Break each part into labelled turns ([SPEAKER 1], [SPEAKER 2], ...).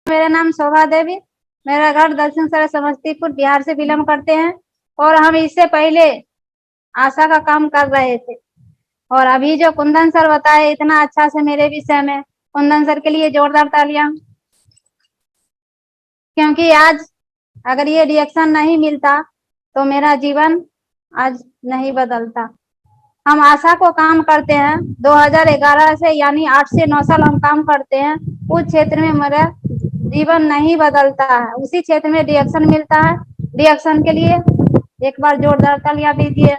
[SPEAKER 1] मेरा नाम शोभा देवी। मेरा घर दक्षिण सर समस्तीपुर बिहार से बिलोंग करते हैं और हम इससे पहले आशा का काम कर रहे थे। और अभी जो कुंदन सर बताए इतना अच्छा से मेरे विषय में, कुंदन सर के लिए जोरदार तालियां। क्योंकि आज अगर ये रिएक्शन नहीं मिलता तो मेरा जीवन आज नहीं बदलता। हम आशा को काम करते हैं 2011 से, यानी 8 से 9 साल हम काम करते हैं। उस क्षेत्र में मेरा जीवन नहीं बदलता है, उसी क्षेत्र में रिएक्शन मिलता है। रिएक्शन के लिए एक बार जोरदार तालियां दीजिए।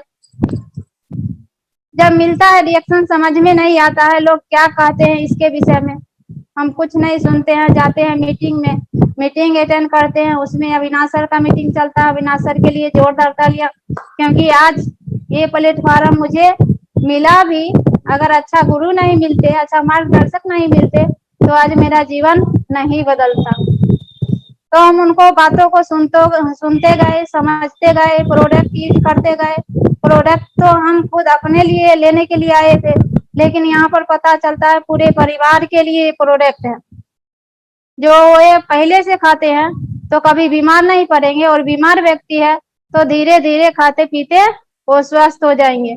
[SPEAKER 1] जब मिलता है रिएक्शन समझ में नहीं आता है लोग क्या कहते हैं इसके विषय में, हम कुछ नहीं सुनते हैं। जाते हैं मीटिंग में, मीटिंग अटेंड करते हैं, उसमें अविनाश सर का मीटिंग चलता है। अविनाश सर के लिए जोरदार तालियां, क्योंकि आज ये प्लेटफॉर्म मुझे मिला भी। अगर अच्छा गुरु नहीं मिलते, अच्छा मार्गदर्शक नहीं मिलते तो आज मेरा जीवन नहीं बदलता। तो हम उनको बातों को सुनते गए, समझते गए, प्रोडक्ट यूज करते गए। प्रोडक्ट तो हम खुद अपने लिए लेने के लिए आए थे, लेकिन यहाँ पर पता चलता है पूरे परिवार के लिए प्रोडक्ट है। जो ये पहले से खाते हैं तो कभी बीमार नहीं पड़ेंगे, और बीमार व्यक्ति है तो धीरे धीरे खाते पीते वो स्वस्थ हो जाएंगे।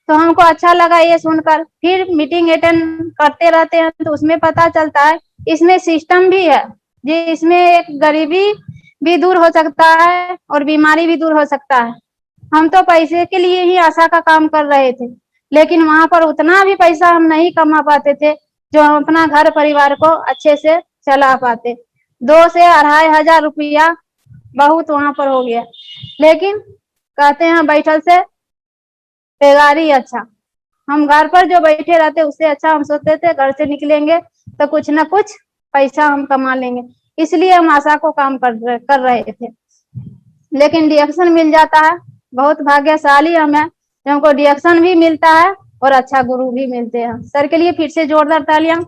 [SPEAKER 1] तो हमको अच्छा लगा ये सुनकर। फिर मीटिंग अटेंड करते रहते हैं तो उसमें पता चलता है इसमें सिस्टम भी है, जी इसमें एक गरीबी भी दूर हो सकता है और बीमारी भी दूर हो सकता है। हम तो पैसे के लिए ही आशा का काम कर रहे थे, लेकिन वहां पर उतना भी पैसा हम नहीं कमा पाते थे जो हम अपना घर परिवार को अच्छे से चला पाते। 2 से 2,500 रुपया बहुत वहां पर हो गया। लेकिन कहते हैं बैठल से बेगारी अच्छा। हम घर पर जो बैठे रहते उससे अच्छा हम सोचते थे घर से निकलेंगे तो कुछ ना कुछ पैसा हम कमा लेंगे, इसलिए हम आशा को काम कर रहे थे। लेकिन रिएक्शन मिल जाता है, बहुत भाग्यशाली हम है जो हमको रिएक्शन भी मिलता है और अच्छा गुरु भी मिलते हैं। सर के लिए फिर से जोरदार तालियां।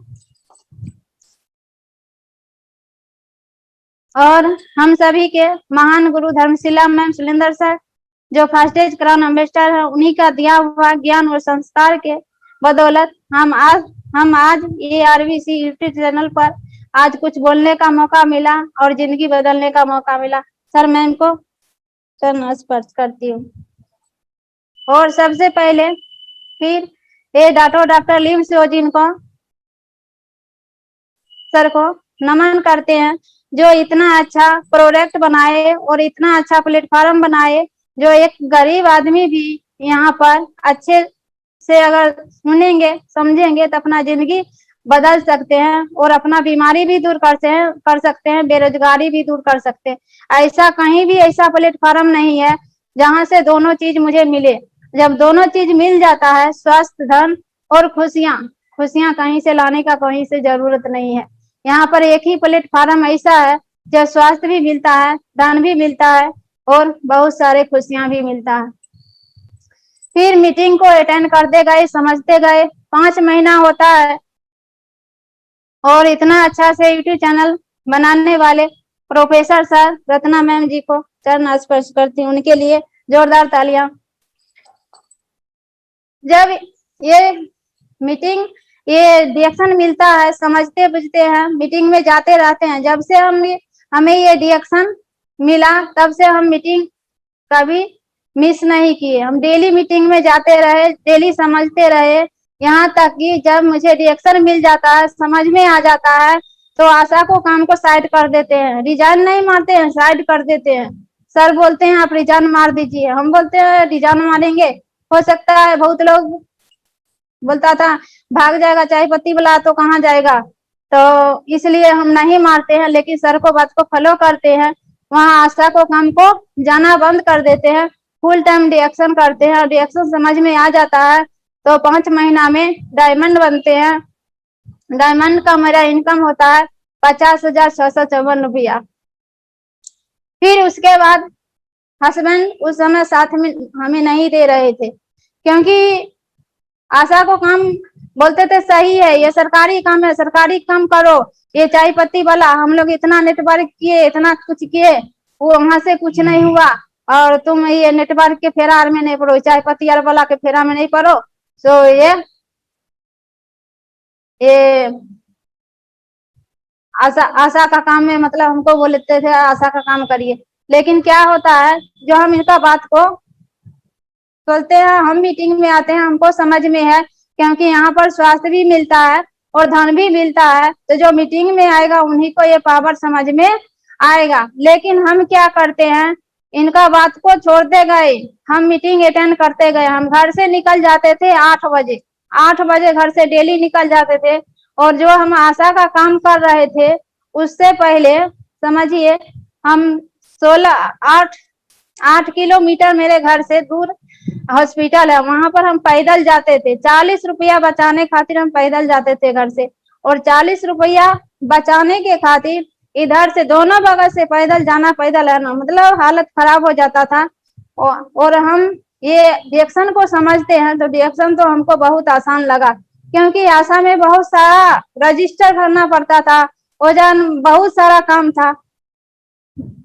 [SPEAKER 1] और हम सभी के महान गुरु धर्मशिला मैम सुलेंद्र सर, जो फर्स्ट एज क्राउन एम्बेसडर है, उन्हीं का दिया हुआ ज्ञान और संस्कार के बदौलत हम आज ये आरवीसी यूट्यूब चैनल पर आज कुछ बोलने का मौका मिला और जिंदगी बदलने का मौका मिला। सर मैम को चरण स्पर्श करती हूँ। और सबसे पहले फिर ये डॉक्टर लिम सियोजिन को, सर को नमन करते हैं, जो इतना अच्छा प्रोडक्ट बनाए और इतना अच्छा प्लेटफॉर्म बनाए, जो एक गरीब आदमी भी यहाँ पर अच्छे से अगर सुनेंगे समझेंगे तो अपना जिंदगी बदल सकते हैं और अपना बीमारी भी दूर कर सकते हैं, बेरोजगारी भी दूर कर सकते हैं। ऐसा कहीं भी ऐसा प्लेटफॉर्म नहीं है जहाँ से दोनों चीज मुझे मिले। जब दोनों चीज मिल जाता है, स्वास्थ्य, धन और खुशियां, खुशियां कहीं से लाने का कहीं से जरूरत नहीं है। यहाँ पर एक ही प्लेटफॉर्म ऐसा है जो स्वास्थ्य भी मिलता है, धन भी मिलता है और बहुत सारे खुशियां भी मिलता है। फिर मीटिंग को अटेंड करते गए, समझते गए। 5 महीना होता है और इतना अच्छा से यूट्यूब चैनल बनाने वाले प्रोफेसर सर रत्ना मैम जी को चरण स्पर्श करती हूँ, उनके लिए जोरदार तालियां। जब ये मीटिंग, ये रिएक्शन मिलता है, समझते बुझते हैं, मीटिंग में जाते रहते हैं। जब से हमें ये रिएक्शन मिला तब से हम मीटिंग कभी मिस नहीं किए। हम डेली मीटिंग में जाते रहे, डेली समझते रहे, यहाँ तक कि जब मुझे रिएक्शन मिल जाता है, समझ में आ जाता है, तो आशा को काम को साइड कर देते हैं। रिजाइन नहीं मारते हैं, साइड कर देते हैं। सर बोलते हैं आप रिजाइन मार दीजिए, हम बोलते हैं रिजाइन मारेंगे, हो सकता है बहुत लोग बोलता था भाग जाएगा चाय पत्ती वाला तो कहाँ जाएगा, तो इसलिए हम नहीं मारते हैं, लेकिन सर को बात को फॉलो करते हैं। वहाँ आशा को काम को जाना बंद कर देते हैं, फुल टाइम रिएक्शन करते हैं। रिएक्शन समझ में आ जाता है तो 5 महीना में डायमंड बनते हैं। डायमंड का मेरा इनकम होता है 50,654 रुपया। फिर उसके बाद हस्बैंड उस समय साथ में हमें नहीं दे रहे थे, क्योंकि आशा को काम बोलते थे सही है, ये सरकारी काम है, सरकारी काम करो। ये चाय पत्ती वाला हम लोग इतना नेटवर्क किए, इतना कुछ किए, वो वहां से कुछ नहीं हुआ, और तुम ये नेटवर्क के फेरार में नहीं पड़ो, चाय पत्ती वाला के फेरा में नहीं पड़ो। सो ये आशा आशा का काम में मतलब हमको बोलते थे आशा का काम करिए, लेकिन क्या होता है जो हम इनका बात को बोलते हैं, हम मीटिंग में आते हैं, हमको समझ में है क्योंकि यहाँ पर स्वास्थ्य भी मिलता है और धन भी मिलता है, तो जो मीटिंग में आएगा उन्हीं को ये पावर समझ में आएगा। लेकिन हम क्या करते हैं, इनका बात को छोड़ते गए, हम मीटिंग अटेंड करते गए। हम घर से निकल जाते थे 8 बजे, 8 बजे घर से डेली निकल जाते थे, और जो हम आशा का काम कर रहे थे उससे पहले समझिए हम 8 किलोमीटर मेरे घर से दूर हॉस्पिटल है, वहां पर हम पैदल जाते थे। 40 रुपया बचाने खातिर हम पैदल जाते थे घर से, और 40 रुपया बचाने के खातिर इधर से दोनों बगल से पैदल जाना, पैदल आना, मतलब हालत खराब हो जाता था। और हम ये डिएक्शन को समझते हैं तो डिएक्शन तो हमको बहुत आसान लगा, क्योंकि आशा में बहुत सारा रजिस्टर करना पड़ता था, वजन बहुत सारा काम था,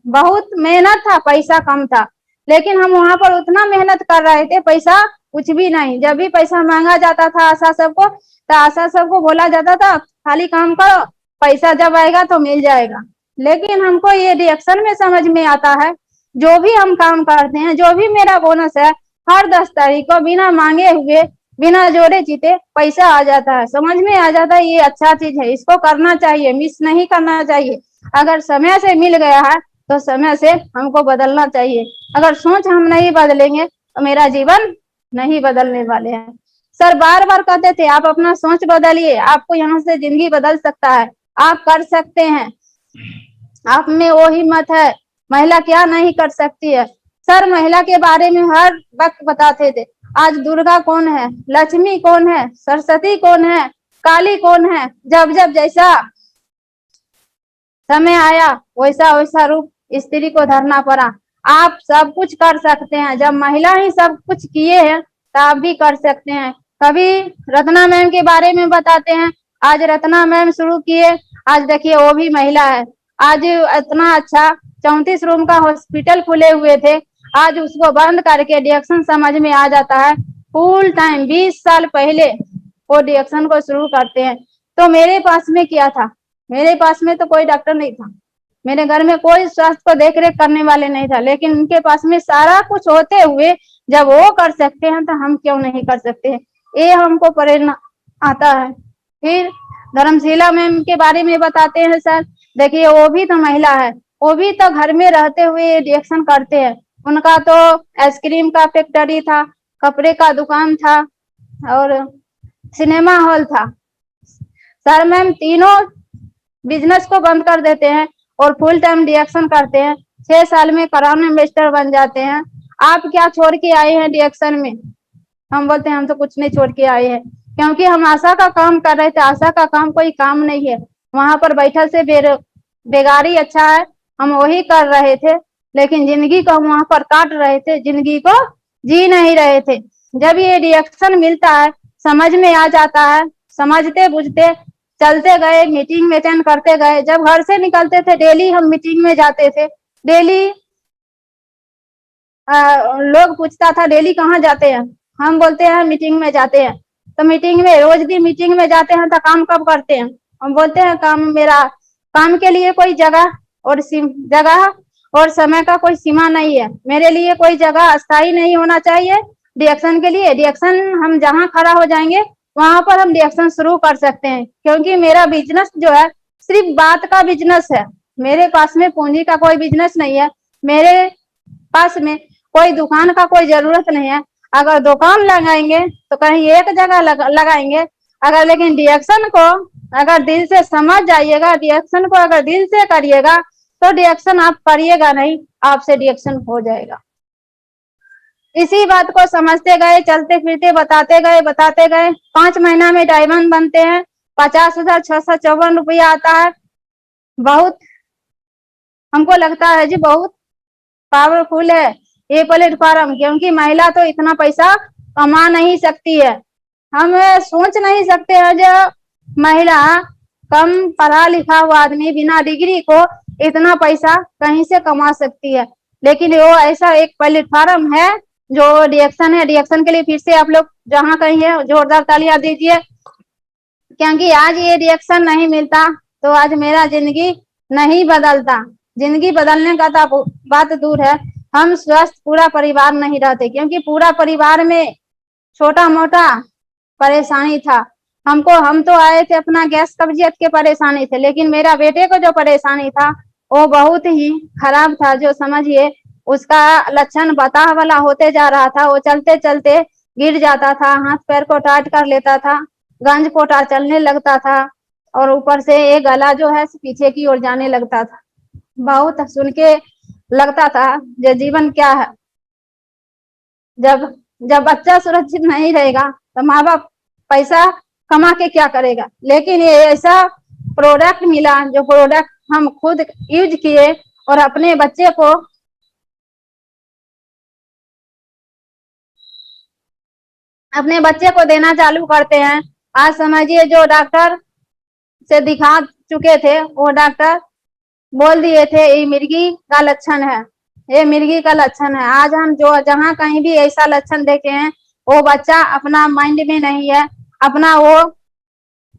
[SPEAKER 1] बहुत मेहनत था, पैसा कम था, लेकिन हम वहां पर उतना मेहनत कर रहे थे, पैसा कुछ भी नहीं। जब भी पैसा मांगा जाता था आशा सबको, तो आशा सबको बोला जाता था खाली काम करो, पैसा जब आएगा तो मिल जाएगा। लेकिन हमको ये रिएक्शन में समझ में आता है, जो भी हम काम करते हैं, जो भी मेरा बोनस है, हर 10 तारीख को बिना मांगे हुए, बिना जोड़े जीते पैसा आ जाता है, समझ में आ जाता है। ये अच्छा चीज है, इसको करना चाहिए, मिस नहीं करना चाहिए। अगर समय से मिल गया है तो समय से हमको बदलना चाहिए। अगर सोच हम नहीं बदलेंगे तो मेरा जीवन नहीं बदलने वाले हैं। सर बार बार कहते थे आप अपना सोच बदलिए, आपको यहाँ से जिंदगी बदल सकता है, आप कर सकते हैं, आप में वो हिम्मत है, महिला क्या नहीं कर सकती है। सर महिला के बारे में हर वक्त बताते थे, आज दुर्गा कौन है, लक्ष्मी कौन है, सरस्वती कौन है, काली कौन है। जब जब जैसा समय आया वैसा वैसा रूप स्त्री को धरना पड़ा। आप सब कुछ कर सकते हैं, जब महिला ही सब कुछ किए हैं तो आप भी कर सकते हैं। कभी रत्ना मैम के बारे में बताते हैं, आज रत्ना मैम शुरू किए, आज देखिए वो भी महिला है। आज इतना अच्छा 34 रूम का हॉस्पिटल खुले हुए थे, आज उसको बंद करके डिएक्शन समझ में आ जाता है। फुल टाइम 20 साल पहले वो डिएक्शन को शुरू करते हैं। तो मेरे पास में क्या था, मेरे पास में तो कोई डॉक्टर नहीं था, मेरे घर में कोई स्वास्थ्य को देख रेख करने वाले नहीं था, लेकिन उनके पास में सारा कुछ होते हुए जब वो कर सकते हैं तो हम क्यों नहीं कर सकते हैं। ये हमको प्रेरणा आता है। फिर धर्मशिला मैम के बारे में बताते हैं सर, देखिए वो भी तो महिला है, वो भी तो घर में रहते हुए रिएक्शन करते हैं। उनका तो आइसक्रीम का फैक्ट्री था, कपड़े का दुकान था और सिनेमा हॉल था। सर मैम तीनों बिजनेस को बंद कर देते हैं और फुल टाइम डिएक्शन करते हैं। 6 साल में क्राउन एम्बेसडर बन जाते हैं। आप क्या छोड़ के आए हैं डिएक्शन में? हम बोलते हैं हम तो कुछ नहीं छोड़ के आए हैं, क्योंकि हम आशा का काम कर रहे थे। आशा का काम कोई काम नहीं है, वहां पर बैठल से बेगारी अच्छा है, हम वही कर रहे थे, लेकिन जिंदगी को हम वहां पर काट रहे थे, जिंदगी को जी नहीं रहे थे। जब ये रिएक्शन मिलता है, समझ में आ जाता है, समझते बुझते चलते गए, मीटिंग में अटेंड करते गए। जब घर से निकलते थे डेली हम मीटिंग में जाते थे, डेली लोग पूछता था डेली कहाँ जाते हैं, हम बोलते हैं मीटिंग में जाते हैं। तो मीटिंग में रोज भी मीटिंग में जाते हैं तो काम कब करते हैं? हम बोलते हैं काम मेरा, काम के लिए कोई जगह और समय का कोई सीमा नहीं है, मेरे लिए कोई जगह अस्थायी नहीं होना चाहिए रिएक्शन के लिए। रिएक्शन हम जहाँ खड़ा हो जाएंगे वहां पर हम रिएक्शन शुरू कर सकते हैं, क्योंकि मेरा बिजनेस जो है सिर्फ बात का बिजनेस है, मेरे पास में पूंजी का कोई बिजनेस नहीं है, मेरे पास में कोई दुकान का कोई जरूरत नहीं है। अगर दुकान लगाएंगे तो कहीं एक जगह लगाएंगे, अगर लेकिन रिएक्शन को अगर दिल से समझ जाइएगा, रिएक्शन को अगर दिल से करिएगा तो रिएक्शन आप करिएगा नहीं, आपसे रिएक्शन हो जाएगा। इसी बात को समझते गए, चलते फिरते बताते गए। 5 महीना में डायमंड बनते हैं, 50,654 रुपया आता है। बहुत हमको लगता है जी बहुत पावरफुल है ये प्लेटफॉर्म, क्योंकि महिला तो इतना पैसा कमा नहीं सकती है। हम सोच नहीं सकते हैं जो महिला कम पढ़ा लिखा हुआ आदमी बिना डिग्री को इतना पैसा कहीं से कमा सकती है, लेकिन वो ऐसा एक प्लेटफॉर्म है जो रिएक्शन है। रिएक्शन के लिए फिर से आप लोग जहाँ कहीं है जोरदार तालियां दीजिए, क्योंकि आज ये रिएक्शन नहीं मिलता तो आज मेरा जिंदगी नहीं बदलता। जिंदगी बदलने का तो बात दूर है, हम स्वस्थ पूरा परिवार नहीं रहते, क्योंकि पूरा परिवार में छोटा मोटा परेशानी था। हम तो आए थे अपना गैस कब्जियत के परेशानी थे, लेकिन मेरा बेटे को जो परेशानी था वो बहुत ही खराब था। जो समझिए उसका लक्षण बताह वाला होते जा रहा था। वो चलते चलते गिर जाता था, हाथ पैर को टाइट कर लेता था, गंज पोटा चलने लगता था, और ऊपर से ये गला जो है पीछे की ओर जाने लगता था। बहुत सुन के लगता था जो जीवन क्या है। जब जब बच्चा सुरक्षित नहीं रहेगा तो माँ बाप पैसा कमा के क्या करेगा। लेकिन ये ऐसा प्रोडक्ट मिला, जो प्रोडक्ट हम खुद यूज किए और अपने बच्चे को देना चालू करते हैं। आज समझिए जो डॉक्टर से दिखा चुके थे वो डॉक्टर बोल दिए थे ये मिर्गी का लक्षण है, ये मिर्गी का लक्षण है। आज हम जो जहाँ कहीं भी ऐसा लक्षण देखे हैं, वो बच्चा अपना माइंड में नहीं है, अपना वो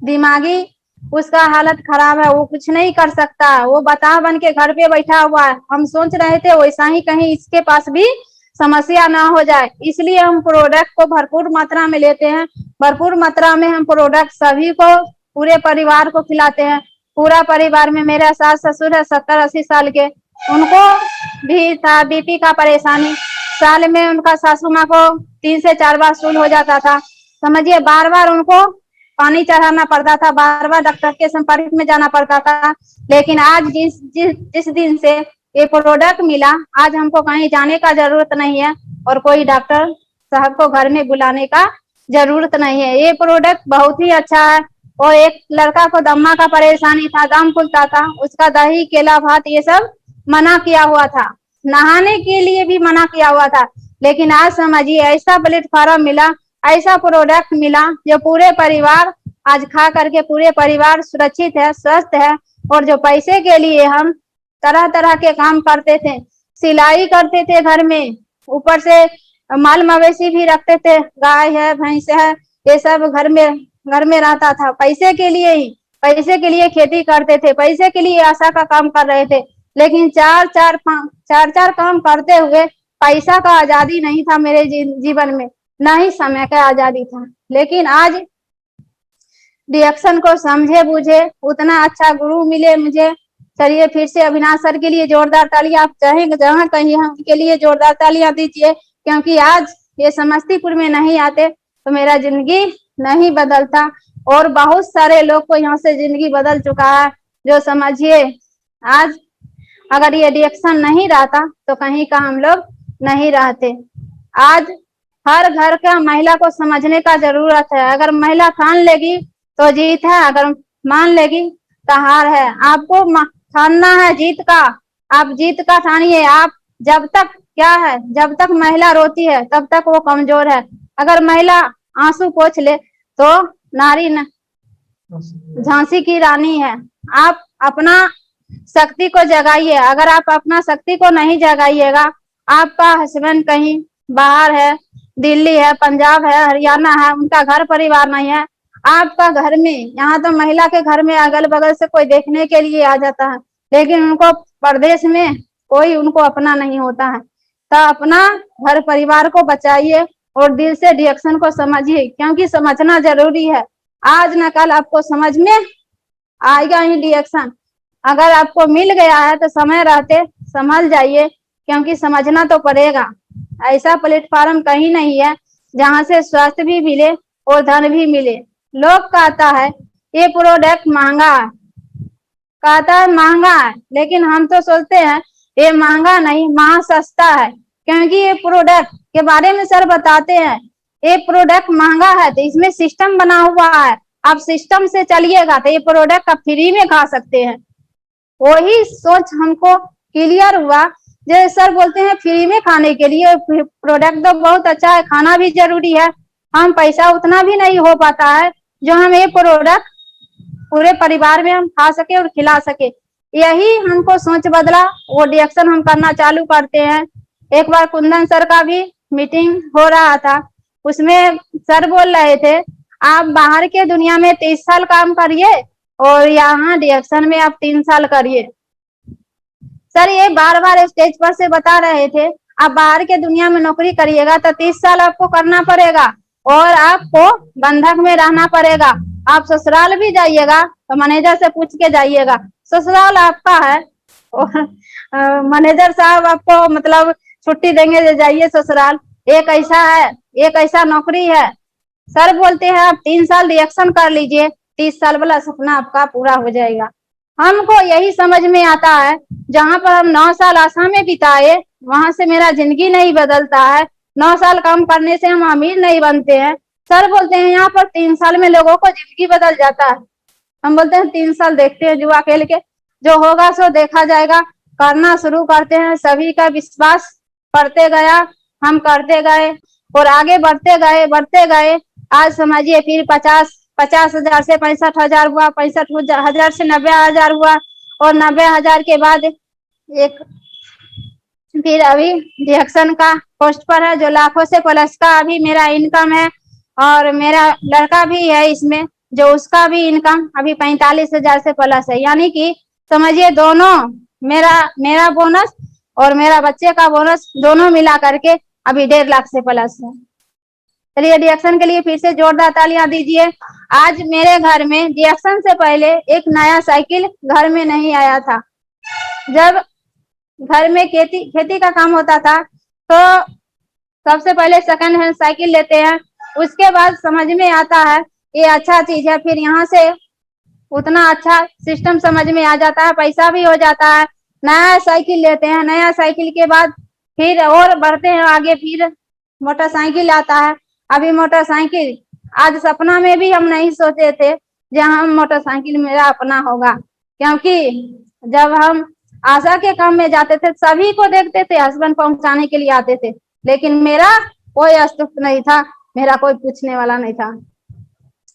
[SPEAKER 1] दिमागी उसका हालत खराब है, वो कुछ नहीं कर सकता, वो बता बन के घर पे बैठा हुआ है। हम सोच रहे थे वैसा ही कहीं इसके पास भी समस्या ना हो जाए, इसलिए हम प्रोडक्ट को भरपूर मात्रा में लेते हैं। भरपूर मात्रा में हम प्रोडक्ट सभी को, पूरे परिवार को खिलाते हैं। पूरा परिवार में मेरा सास ससुर है 70-80 साल के, उनको भी था बीपी का परेशानी। साल में उनका सासू माँ को 3 से 4 बार शूल हो जाता था। समझिए बार बार उनको पानी चढ़ाना पड़ता था, बार बार डॉक्टर के संपर्क में जाना पड़ता था। लेकिन आज जिस दिन से ये प्रोडक्ट मिला, आज हमको कहीं जाने का जरूरत नहीं है और कोई डॉक्टर साहब को घर में बुलाने का जरूरत नहीं है। ये प्रोडक्ट बहुत ही अच्छा है। और एक लड़का को दम्मा का परेशानी था, दम फूलता था, उसका दही केला भात ये सब मना किया हुआ था, नहाने के लिए भी मना किया हुआ था। लेकिन आज समझिए ऐसा प्लेटफॉर्म मिला, ऐसा प्रोडक्ट मिला जो पूरे परिवार आज खा करके पूरे परिवार सुरक्षित है, स्वस्थ है। और जो पैसे के लिए हम तरह तरह के काम करते थे, सिलाई करते थे घर में, ऊपर से माल मवेशी भी रखते थे, गाय है भैंस है, ये सब घर में रहता था। पैसे के लिए ही, पैसे के लिए खेती करते थे, पैसे के लिए आशा का काम कर रहे थे। लेकिन चार चार काम करते हुए पैसा का आजादी नहीं था मेरे जीवन में, ना ही समय का आजादी था। लेकिन आज रिएक्शन को समझे बुझे उतना अच्छा गुरु मिले मुझे। चलिए फिर से अविनाश सर के लिए जोरदार तालियां, आप चाहेंगे जहां कहीं हम के लिए जोरदार तालियां दीजिए, क्योंकि आज ये समस्तीपुर में नहीं आते तो मेरा जिंदगी नहीं बदलता। और बहुत सारे लोग को यहाँ से जिंदगी बदल चुका है। जो समझिए आज अगर ये रिएक्शन नहीं रहता तो कहीं का हम लोग नहीं रहते। आज हर घर का महिला को समझने का जरूरत है। अगर महिला ठान लेगी तो जीत है, अगर मान लेगी तो हार है। आपको ठानना है जीत का, आप जीत का ठानिए। आप जब तक क्या है, जब तक महिला रोती है तब तक वो कमजोर है। अगर महिला आंसू पोंछ ले तो नारी झांसी की रानी है। आप अपना शक्ति को जगाइए। अगर आप अपना शक्ति को नहीं जगाइएगा, आपका हस्बैंड कहीं बाहर है, दिल्ली है, पंजाब है, हरियाणा है, उनका घर परिवार नहीं है, आपका घर में, यहाँ तो महिला के घर में अगल बगल से कोई देखने के लिए आ जाता है, लेकिन उनको प्रदेश में कोई उनको अपना नहीं होता है। तो अपना घर परिवार को बचाइए और दिल से रिएक्शन को समझिए, क्योंकि समझना जरूरी है। आज न कल आपको समझ में आएगा ही रिएक्शन। अगर आपको मिल गया है तो समय रहते समझ जाइए, क्योंकि समझना तो पड़ेगा। ऐसा प्लेटफॉर्म कहीं नहीं है जहां से स्वास्थ्य भी मिले और धन भी मिले। लोग कहता है ये प्रोडक्ट महंगा है, कहता है महंगा है, लेकिन हम तो सोचते हैं ये महंगा नहीं, महा सस्ता है। क्योंकि ये प्रोडक्ट के बारे में सर बताते हैं, ये प्रोडक्ट महंगा है तो इसमें सिस्टम बना हुआ है, आप सिस्टम से चलिएगा तो ये प्रोडक्ट आप फ्री में खा सकते हैं। वही सोच हमको क्लियर हुआ। जैसे सर बोलते हैं फ्री में खाने के लिए, प्रोडक्ट तो बहुत अच्छा है, खाना भी जरूरी है, हम पैसा उतना भी नहीं हो पाता है जो हम ये प्रोडक्ट पूरे परिवार में हम खा सके और खिला सके। यही हमको सोच बदला, वो रिएक्शन हम करना चालू करते हैं। एक बार कुंदन सर का भी मीटिंग हो रहा था, उसमें सर बोल रहे थे आप बाहर के दुनिया में 30 साल काम करिए और यहाँ डिएक्शन में आप 3 साल करिए। सर ये बार बार स्टेज पर से बता रहे थे, आप बाहर के दुनिया में नौकरी करिएगा तो 30 साल आपको करना पड़ेगा और आपको बंधक में रहना पड़ेगा। आप ससुराल भी जाइएगा तो मैनेजर से पूछ के जाइएगा, ससुराल आपका है और मैनेजर साहब आपको मतलब छुट्टी देंगे, जाइए ससुराल। एक ऐसा है, एक ऐसा नौकरी है। सर बोलते हैं आप 3 साल रिएक्शन कर लीजिए, 30 साल वाला सपना आपका पूरा हो जाएगा। हमको यही समझ में आता है, जहाँ पर हम 9 साल आसाम में बिताए वहां से मेरा जिंदगी नहीं बदलता है। 9 साल काम करने से हम अमीर नहीं बनते हैं। सर बोलते हैं यहाँ पर 3 साल में लोगों को जिंदगी बदल जाता है। हम बोलते हैं 3 साल देखते हैं जुआ खेल के, जो होगा सो देखा जाएगा। करना शुरू करते हैं, सभी का विश्वास करते गया, हम करते गए और आगे बढ़ते गए। आज समझिए फिर 50,000 से 65,000 हुआ, 65,000 से 90,000 हुआ और 90,000 के बाद एक फिर अभी डिएक्शन का पोस्ट पर है, जो लाखों से प्लस का अभी मेरा इनकम है। और मेरा लड़का भी है इसमें, जो उसका भी इनकम अभी 45,000 से प्लस है। यानी कि समझिए दोनों, मेरा बोनस और मेरा बच्चे का बोनस दोनों मिला करके अभी 1.5 लाख से प्लस है। चलिए डिएक्शन के लिए फिर से जोरदार तालियां दीजिए। आज मेरे घर में डिएक्शन से पहले एक नया साइकिल घर में नहीं आया था। जब घर में खेती का काम होता था तो सबसे पहले सेकंड हैंड साइकिल लेते हैं, उसके बाद समझ में आता है ये अच्छा चीज है, फिर यहाँ से उतना अच्छा सिस्टम समझ में आ जाता है, पैसा भी हो जाता है। नया साइकिल लेते हैं, नया साइकिल के बाद फिर और बढ़ते हैं आगे, फिर मोटरसाइकिल आता है। अभी मोटरसाइकिल आज सपना में भी हम नहीं सोचे थे जहाँ मोटरसाइकिल मेरा अपना होगा, क्योंकि जब हम आशा के काम में जाते थे सभी को देखते थे, हस्बैंड पहुंचाने के लिए आते थे, लेकिन मेरा कोई अस्तित्व नहीं था, मेरा कोई पूछने वाला नहीं था।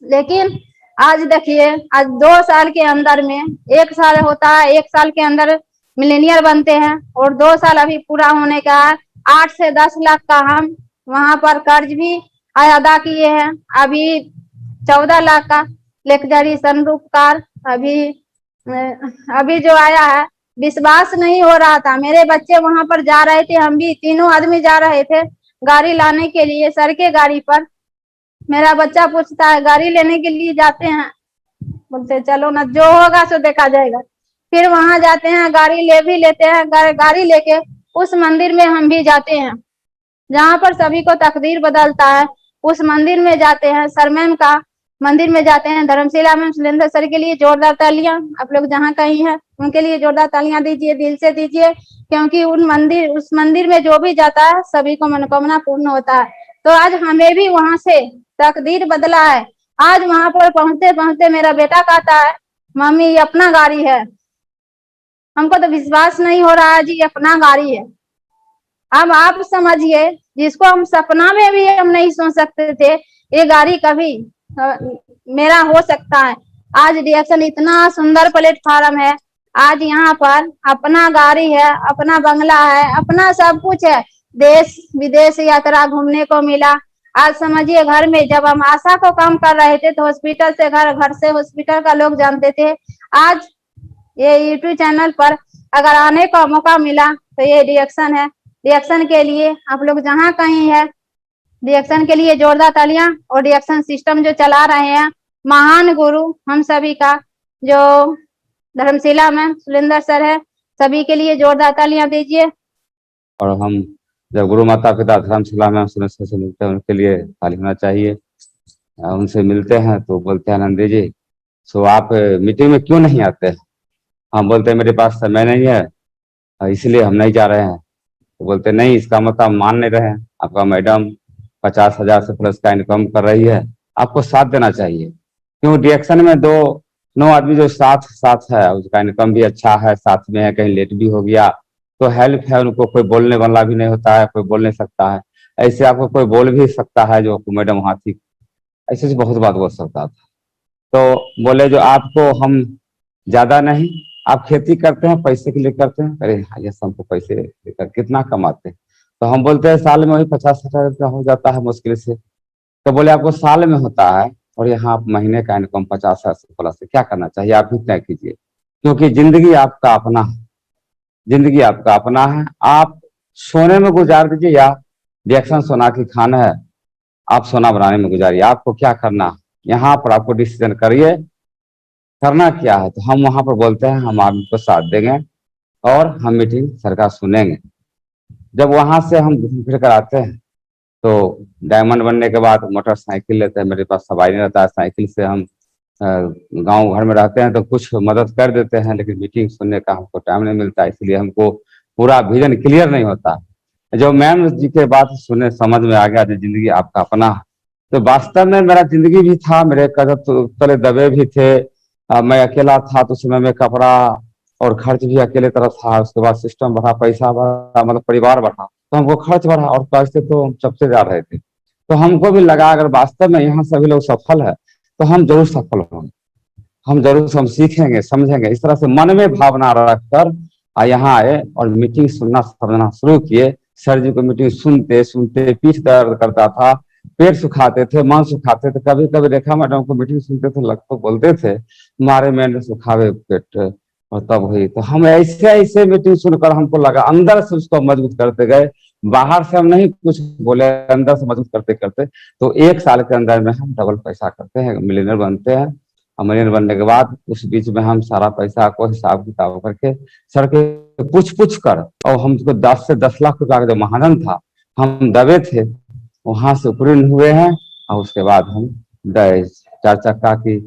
[SPEAKER 1] लेकिन आज देखिए, आज 2 साल के अंदर में 1 साल होता है, 1 साल के अंदर मिलेनियर बनते हैं और 2 साल अभी पूरा होने का है। 8 से 10 लाख का हम वहां पर कर्ज भी अदा किए हैं। अभी 14 लाख का लग्जरी सनरूफ कार अभी जो आया है, विश्वास नहीं हो रहा था। मेरे बच्चे वहां पर जा रहे थे, हम भी तीनों आदमी जा रहे थे गाड़ी लाने के लिए, सर के गाड़ी पर। मेरा बच्चा पूछता है गाड़ी लेने के लिए जाते हैं, बोलते चलो ना, जो होगा सो देखा जाएगा। फिर वहां जाते हैं, गाड़ी भी लेते हैं, गाड़ी लेके उस मंदिर में हम भी जाते हैं जहाँ पर सभी को तकदीर बदलता है। उस मंदिर में जाते हैं, सर मैम का मंदिर में जाते हैं, धर्मशिला मैम सुरेंद्र सर के लिए जोरदार तालियां। आप लोग जहाँ कहीं हैं उनके लिए जोरदार तालियां दीजिए, दिल से दीजिए, क्योंकि उस मंदिर में जो भी जाता है सभी को मनोकामना पूर्ण होता है। तो आज हमें भी वहां से तकदीर बदला है। आज वहां पर पहुंचते पहुंचते मेरा बेटा कहता है मम्मी ये अपना गाड़ी है। हमको तो विश्वास नहीं हो रहा है जी, अपना गाड़ी है। अब आप समझिए, जिसको हम सपना में भी हम नहीं सोच सकते थे ये गाड़ी कभी मेरा हो सकता है। आज डिएक्शन इतना सुंदर प्लेटफॉर्म है, आज यहाँ पर अपना गाड़ी है, अपना बंगला है, अपना सब कुछ है, देश विदेश यात्रा घूमने को मिला। आज समझिए, घर में जब हम आशा को काम कर रहे थे तो हॉस्पिटल से घर, घर से हॉस्पिटल का लोग जानते थे। आज ये यूट्यूब चैनल पर अगर आने का मौका मिला तो ये डिएक्शन है। डिएक्शन के लिए आप लोग जहाँ कहीं है, डिएक्शन के लिए जोरदार तालियां। और डिएक्शन सिस्टम जो चला रहे हैं महान गुरु हम सभी का, जो धर्मशिला मैम सुरेंद्र सर है, सभी के लिए जोरदार तालियां दीजिए।
[SPEAKER 2] और हम जब गुरु माता पिता धर्मशिला मैम सुरेंद्र सर से मिलते हैं उनके लिए ताली होना चाहिए। उनसे मिलते हैं तो बोलते हैं नंदे जी सो आप मीटिंग में क्यों नहीं आते? हम बोलते हैं मेरे पास समय नहीं है इसलिए हम नहीं जा रहे हैं। तो बोलते नहीं, इसका मतलब आप मान नहीं रहे हैं, आपका मैडम 50,000 से प्लस का इनकम कर रही है, आपको साथ देना चाहिए। क्यों डिएक्शन में 9 आदमी जो साथ है, उसका इनकम भी अच्छा है, साथ में है, कहीं लेट भी हो गया तो हेल्प है, उनको कोई बोलने वाला भी नहीं होता है, कोई बोल नहीं सकता है। ऐसे आपको कोई बोल भी सकता है जो मैडम वहाँ थी, ऐसे बहुत बात बोल सकता था। तो बोले जो आपको हम ज्यादा नहीं, आप खेती करते हैं पैसे के लिए करते हैं? अरे यस, हमको पैसे लेकर कितना कमाते हैं? तो हम बोलते हैं साल में वही 50,000 रुपया हो जाता है मुश्किल से। तो बोले आपको साल में होता है, और यहाँ आप महीने का इनकम 50,000 से प्लस है, क्या करना चाहिए आप ही तय कीजिए। क्योंकि जिंदगी आपका अपना है, जिंदगी आपका अपना है। आप सोने में गुजार दीजिए या रिएक्शन सोना की खान है, आप सोना बनाने में गुजारिए। आपको क्या करना है यहाँ पर, आपको डिसीजन करिए करना क्या है। तो हम वहां पर बोलते हैं हम आपको साथ देंगे और हम मीटिंग सरकार सुनेंगे। जब वहां से हम घूम फिर कर आते हैं तो डायमंड बनने के बाद मोटरसाइकिल लेते हैं, मेरे पास सवारी नहीं रहता है, साइकिल से हम गांव घर में रहते हैं तो कुछ मदद कर देते हैं, लेकिन मीटिंग सुनने का हमको टाइम नहीं मिलता, इसलिए हमको पूरा विजन क्लियर नहीं होता। जो मैम जी के बात सुने समझ में आ गया जो जिंदगी आपका अपना है। तो वास्तव में मेरा जिंदगी भी था, मेरे कदम तो तले दबे भी थे। मैं अकेला था तो समय में कपड़ा और खर्च भी अकेले तरफ था। उसके बाद सिस्टम बढ़ा, पैसा बढ़ा, मतलब परिवार बढ़ा, तो हमको खर्च बढ़ा और पैसे तो हम सबसे जा रहे थे। तो हमको भी लगा अगर वास्तव में यहाँ सभी लोग सफल है तो हम जरूर सफल होंगे, हम जरूर हम सीखेंगे समझेंगे। इस तरह से मन में भावना रखकर यहाँ आए और मीटिंग सुनना समझना शुरू किए। सर जी को मीटिंग सुनते सुनते पीठ दर्द करता था, पेट सुखाते थे, मन सुखाते थे। कभी कभी रेखा मैडम को मीटिंग सुनते थे लग तो बोलते थे मारे मैंने सुखावे पेट, और तब हुई। तो हम ऐसे ऐसे मीटिंग सुनकर हमको लगा, अंदर से उसको मजबूत करते गए। बाहर से हम नहीं कुछ बोले, अंदर से मजबूत करते करते तो 1 साल के अंदर में हम डबल पैसा करते हैं, मिलियनर बनते हैं। मिलियनर बनने के बाद उस बीच में हम सारा पैसा को हिसाब किताब करके सर के पूछ पूछ कर, और हमको 10 से 10 लाख रुपया का जो महाजन था हम दबे थे, वहां से उपरीन हुए हैं। और उसके बाद हम 4 चक्का की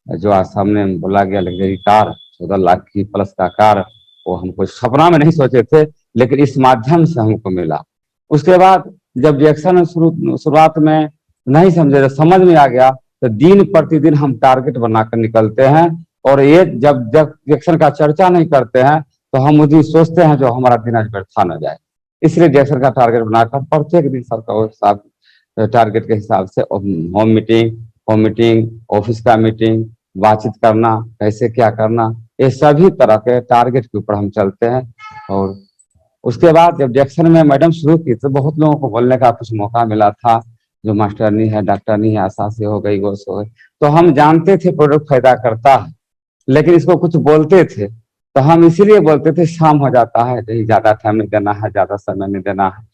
[SPEAKER 2] जो आज सामने बोला गया लग्जरी कार 14 लाख की प्लस का कार, वो हमको सपना में नहीं सोचे थे, लेकिन इस माध्यम से हमको मिला। उसके बाद जब रिएक्शन शुरुआत में नहीं समझे, जब समझ में आ गया तो दिन प्रतिदिन हम टारगेट बनाकर निकलते हैं। और ये जब जब रिएक्शन का चर्चा नहीं करते हैं तो हम मुझे सोचते हैं जो हमारा दिन आज व्यर्थ न जाए, इसलिए रिएक्शन का टारगेट बनाकर प्रत्येक दिन सबका टारगेट के हिसाब से होम मीटिंग, ऑफिस का मीटिंग, बातचीत करना, कैसे क्या करना, ये सभी तरह के टारगेट के ऊपर हम चलते हैं। और उसके बाद जब जैक्सन में मैडम शुरू की तो बहुत लोगों को बोलने का कुछ मौका मिला था, जो मास्टरनी है, डॉक्टरनी है, आशा से हो गई, गोश हो गई। तो हम जानते थे प्रोडक्ट फायदा करता है, लेकिन इसको कुछ बोलते थे तो हम इसीलिए बोलते थे शाम हो जाता है, कहीं ज्यादा टाइम नहीं देना है, ज्यादा समय नहीं देना है,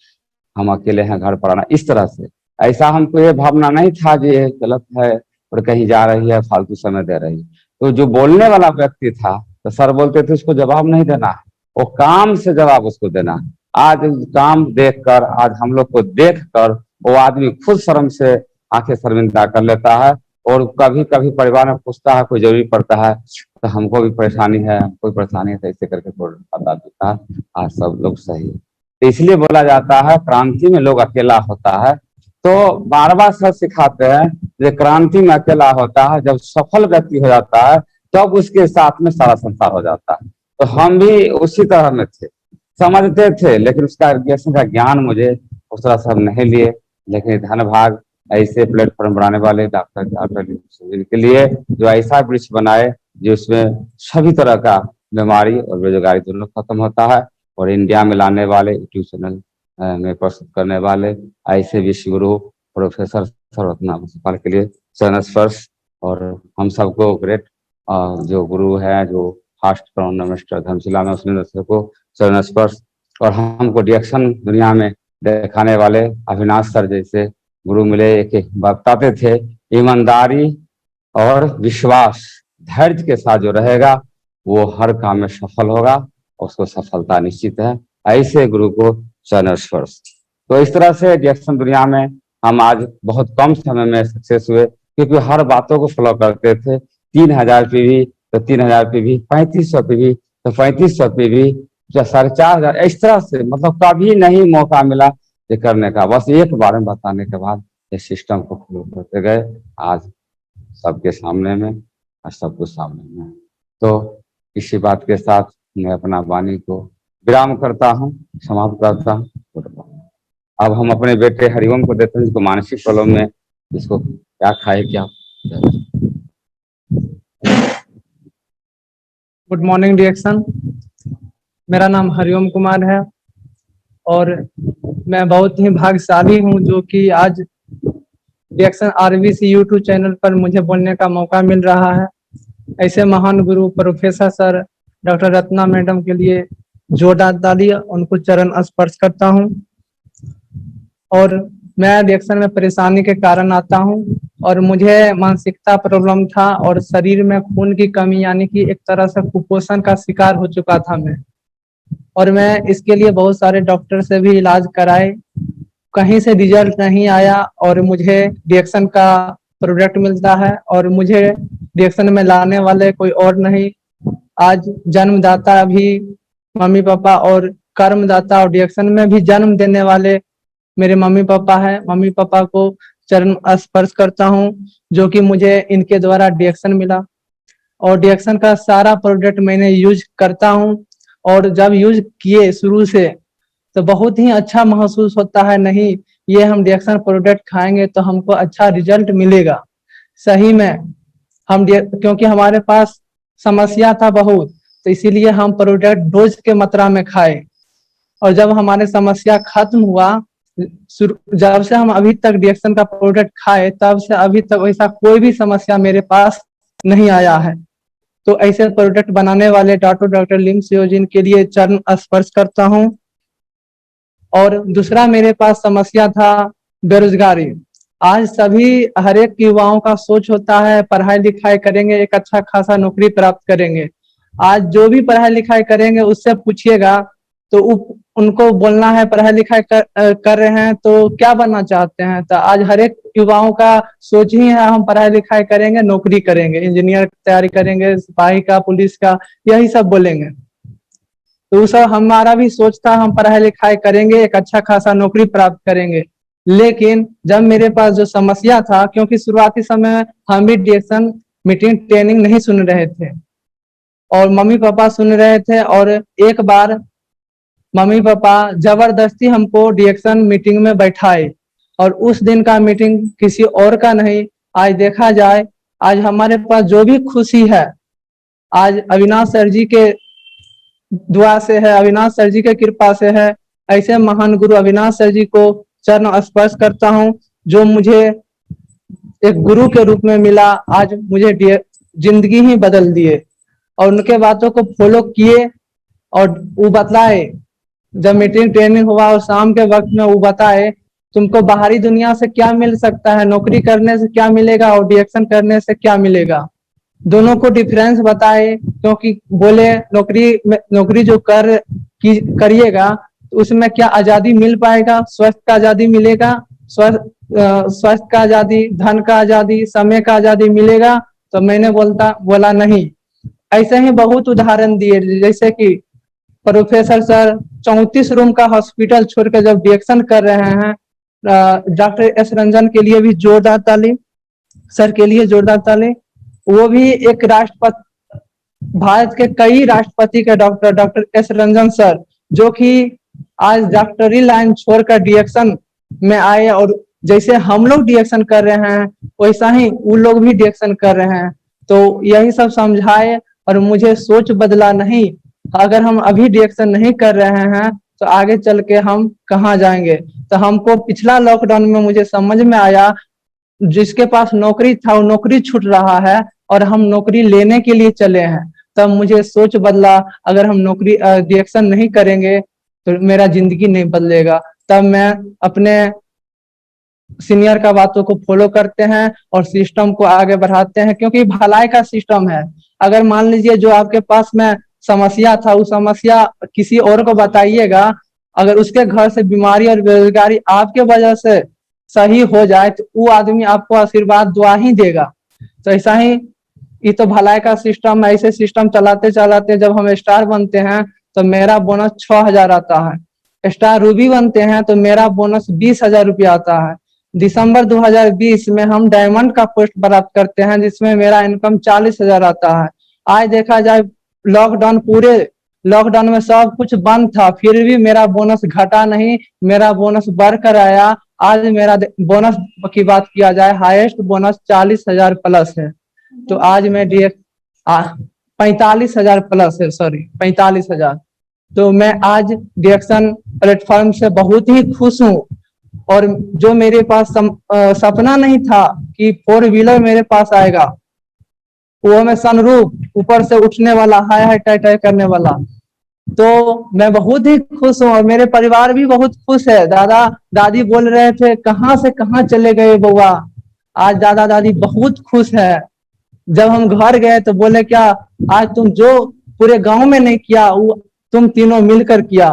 [SPEAKER 2] हम अकेले हैं, घर पर आना। इस तरह से ऐसा हमको ये भावना नहीं था कि ये गलत है और कहीं जा रही है, फालतू समय दे रही है। तो जो बोलने वाला व्यक्ति था तो सर बोलते थे उसको जवाब नहीं देना है, वो काम से जवाब उसको देना है। आज काम देखकर, आज हम लोग को देखकर वो आदमी खुद शर्म से आंखें शर्मिंदा कर लेता है। और कभी कभी परिवार में पूछता है, कोई जरूरी पड़ता है तो हमको भी परेशानी है, कोई परेशानी है, तो ऐसे करके बता देता है, आज सब लोग सही है। तो इसलिए बोला जाता है क्रांति में लोग अकेला होता है। तो बार बार सर सिखाते हैं कि क्रांति में अकेला होता है, जब सफल व्यक्ति हो जाता है तब उसके साथ में सारा संसार हो जाता है। तो हम भी उसी तरह में थे, समझते थे, लेकिन उसका का ज्ञान मुझे उस तरह से हम नहीं लिए। लेकिन धन भाग ऐसे प्लेटफॉर्म बनाने वाले डॉक्टर के लिए जो ऐसा वृक्ष बनाए जिसमें सभी तरह का बीमारी और बेरोजगारी दोनों खत्म होता है। और इंडिया में लाने वाले यूट्यूब चैनल में प्रस्तुत करने वाले ऐसे विश्व गुरु प्रोफेसर सर्वरत्ना मुंशीपाल के लिए चरण स्पर्श। और हम सबको ग्रेट जो गुरु है, जो फास्ट प्राउन मिस्टर धर्मशिला में उसने सर को चरण स्पर्श। और हमको रिएक्शन दुनिया में दिखाने वाले अविनाश सर जैसे गुरु मिले, एक बताते थे ईमानदारी और विश्वास धैर्य के साथ जो रहेगा वो हर काम में सफल होगा, उसको सफलता निश्चित है। ऐसे गुरु को चरण स्पर्श। तो इस तरह से रिएक्शन दुनिया में हम आज बहुत कम समय में सक्सेस हुए, क्योंकि हर बातों को फॉलो करते थे। 3000 पीवी तो 3000 पीवी, 3500 पीवी तो 3500 पीवी, 4500, इस तरह से मतलब कभी नहीं मौका मिला ये करने का। बस एक बार में बताने के बाद इस सिस्टम को फॉलो करते गए, आज सबके सामने में और सब कुछ सामने में। तो इसी बात के साथ मैं अपना वाणी को विराम करता हूँ, समाप्त करता हूँ। अब हम अपने बेटे हरिओम को देते हैं, जिसको मानसिक प्रॉब्लम में, जिसको क्या खाए क्या।
[SPEAKER 3] Good morning reaction. मेरा नाम हरिओम कुमार है और मैं बहुत ही भाग्यशाली हूँ जो कि आज रिएक्शन आरबीसी यूट्यूब चैनल पर मुझे बोलने का मौका मिल रहा है। ऐसे महान गुरु professor sir doctor Ratna madam के लिए जोरदार ताली, उनको चरण स्पर्श करता हूँ। और मैं रिएक्शन में परेशानी के कारण आता हूँ और मुझे मानसिकता प्रॉब्लम था और शरीर में खून की कमी यानी कि एक तरह से कुपोषण का शिकार हो चुका था मैं। और मैं इसके लिए बहुत सारे डॉक्टर से भी इलाज कराए, कहीं से रिजल्ट नहीं आया और मुझे रिएक्शन का प्रोडक्ट मिलता है और मुझे रिएक्शन में लाने वाले कोई और नहीं, आज जन्मदाता भी मम्मी पापा और कर्मदाता और रिएक्शन में भी जन्म देने वाले मेरे मम्मी पापा है। मम्मी पापा को चरण स्पर्श करता हूँ जो कि मुझे इनके द्वारा रिएक्शन मिला और रिएक्शन का सारा प्रोडक्ट मैंने यूज करता हूँ। और जब यूज किए शुरू से तो बहुत ही अच्छा महसूस होता है, नहीं ये हम रिएक्शन प्रोडक्ट खाएंगे तो हमको अच्छा रिजल्ट मिलेगा। सही में हम क्योंकि हमारे पास समस्या था बहुत, तो इसीलिए हम प्रोडक्ट डोज के मात्रा में खाए और जब हमारे समस्या खत्म हुआ, जब से हम अभी तक रिएक्शन का प्रोडक्ट खाए तब से अभी तक वैसा कोई भी समस्या मेरे पास नहीं आया है। तो ऐसे प्रोडक्ट बनाने वाले डॉक्टर लिम सियोजिन के लिए चरण स्पर्श करता हूँ। और दूसरा मेरे पास समस्या था बेरोजगारी। आज सभी हर एक युवाओं का सोच होता है पढ़ाई लिखाई करेंगे, एक अच्छा खासा नौकरी प्राप्त करेंगे। आज जो भी पढ़ाई लिखाई करेंगे उससे पूछिएगा तो उनको बोलना है पढ़ाई लिखाई कर रहे हैं तो क्या बनना चाहते हैं। तो आज हर एक युवाओं का सोच ही है हम पढ़ाई लिखाई करेंगे, नौकरी करेंगे, इंजीनियर की तैयारी करेंगे, सिपाही का, पुलिस का, यही सब बोलेंगे। तो सब हमारा भी सोच था हम पढ़ाई लिखाई करेंगे, एक अच्छा खासा नौकरी प्राप्त करेंगे। लेकिन जब मेरे पास जो समस्या था, क्योंकि शुरुआती समय हम भी रिएक्शन मीटिंग ट्रेनिंग नहीं सुन रहे थे और मम्मी पापा सुन रहे थे, और एक बार मम्मी पापा जबरदस्ती हमको रिएक्शन मीटिंग में बैठाए और उस दिन का मीटिंग किसी और का नहीं। आज देखा जाए, आज हमारे पास जो भी खुशी है आज अविनाश सर जी के दुआ से है, अविनाश सर जी के कृपा से है। ऐसे महान गुरु अविनाश सर जी को चरण स्पर्श करता हूँ जो मुझे एक गुरु के रूप में मिला, आज मुझे जिंदगी ही बदल दिए और उनके बातों को फॉलो किए। और वो बतलाए, जब मीटिंग ट्रेनिंग हुआ और शाम के वक्त में वो बताए तुमको बाहरी दुनिया से क्या मिल सकता है, नौकरी करने से क्या मिलेगा और रिएक्शन करने से क्या मिलेगा, दोनों को डिफरेंस बताए। क्योंकि बोले नौकरी जो करिएगा तो उसमें क्या आजादी मिल पाएगा, स्वास्थ्य का आजादी मिलेगा, स्वास्थ्य का आजादी, धन का आजादी, समय का आजादी मिलेगा। तो मैंने बोला नहीं। ऐसे ही बहुत उदाहरण दिए, जैसे कि प्रोफेसर सर 34 रूम का हॉस्पिटल छोड़कर जब रिएक्शन कर रहे हैं, डॉक्टर एस रंजन के लिए भी जोरदार ताली, सर के लिए जोरदार ताली। वो भी एक राष्ट्रपति, भारत के कई राष्ट्रपति के डॉक्टर एस रंजन सर, जो कि आज डॉक्टरी लाइन छोड़कर रिएक्शन में आए और जैसे हम लोग रिएक्शन कर रहे हैं वैसा ही वो लोग भी रिएक्शन कर रहे हैं। तो यही सब समझाए और मुझे सोच बदला, नहीं अगर हम अभी रिएक्शन नहीं कर रहे हैं तो आगे चल के हम कहाँ जाएंगे। तो हमको पिछला लॉकडाउन में मुझे समझ में आया, जिसके पास नौकरी था वो नौकरी छूट रहा है और हम नौकरी लेने के लिए चले हैं। तब मुझे सोच बदला, अगर हम नौकरी रिएक्शन नहीं करेंगे तो मेरा जिंदगी नहीं बदलेगा। तब मैं अपने सीनियर का बातों को फॉलो करते हैं और सिस्टम को आगे बढ़ाते हैं, क्योंकि भलाई का सिस्टम है। अगर मान लीजिए जो आपके पास में समस्या था वो समस्या किसी और को बताइएगा, अगर उसके घर से बीमारी और बेरोजगारी आपके वजह से सही हो जाए तो वो आदमी आपको आशीर्वाद दुआ ही देगा। तो ऐसा ही ये तो भलाई का सिस्टम है। ऐसे सिस्टम चलाते चलाते जब हम स्टार बनते हैं तो मेरा बोनस 6000 आता है, स्टार रूबी बनते हैं तो मेरा बोनस 20,000 रुपया आता है। दिसंबर 2020 में हम डायमंड का पोस्ट प्राप्त करते हैं जिसमें मेरा इनकम 40,000 आता है। आज देखा जाए लॉकडाउन, पूरे लॉकडाउन में सब कुछ बंद था, फिर भी मेरा बोनस घटा नहीं, मेरा बोनस बढ़कर आया। आज मेरा बोनस की बात किया जाए, हाईएस्ट बोनस 40,000 प्लस है। तो आज मैं 45,000 प्लस है, सॉरी 45,000। तो मैं आज रिएक्शन प्लेटफॉर्म से बहुत ही खुश हूँ और जो मेरे पास सपना नहीं था कि 4 व्हीलर मेरे पास आएगा, वो में सनरूफ, ऊपर से उठने वाला, हाय हाय टाय टाय करने वाला, तो मैं बहुत ही खुश हूँ और मेरे परिवार भी बहुत खुश है। दादा दादी बोल रहे थे कहाँ से कहाँ चले गए बउआ, आज दादा दादी बहुत खुश है। जब हम घर गए तो बोले क्या आज तुम जो पूरे गांव में नहीं किया वो तुम तीनों मिलकर किया।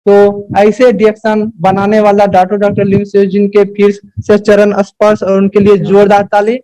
[SPEAKER 3] तो ऐसे डिएक्शन बनाने वाला डॉक्टर लिंसेजिन के फिर से चरण स्पर्श और उनके लिए जोरदार ताली।